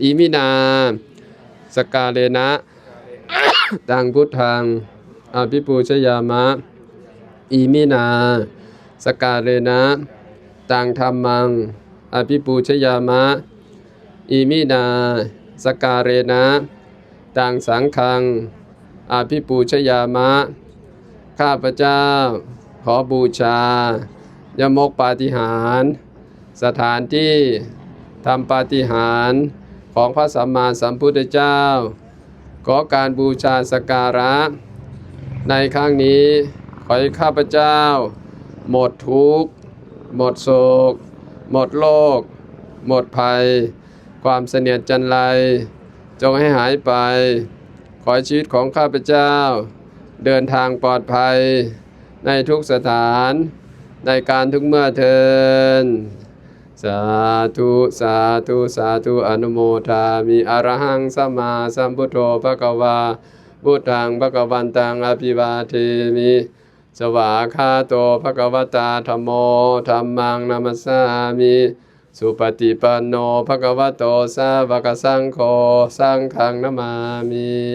อิมินาสกาเลนะตังพุทธังอภิปูชยามะอิมินาสกาเลนะตังธัมมังอภิปูชยามะอิมินาสกาเรนะตังสังฆังอภิปูชยามะข้าพเจ้าขอบูชายมกปาฏิหาริย์สถานที่ทำปาฏิหาริย์ของพระสัมมาสัมพุทธเจ้าขอการบูชาสักการะในครั้งนี้ขอให้ข้าพเจ้าหมดทุกข์หมดโศกหมดโรคหมดภัยความเสนียดจันไรจงให้หายไปขอให้ชีวิตของข้าพเจ้าเดินทางปลอดภัยในทุกสถานในการทุกเมื่อเทินสาธุสาธุสาธุอนุโมทามิอรหังสัมมาสัมพุทโธภควาพุทธังภควันตังอภิวาเทมิสวากขาโตภควตาธัมโมธัมมังนัมสสามิสุปฏิปันโนภควโตสาวกสังโฆสังฆังนามามิ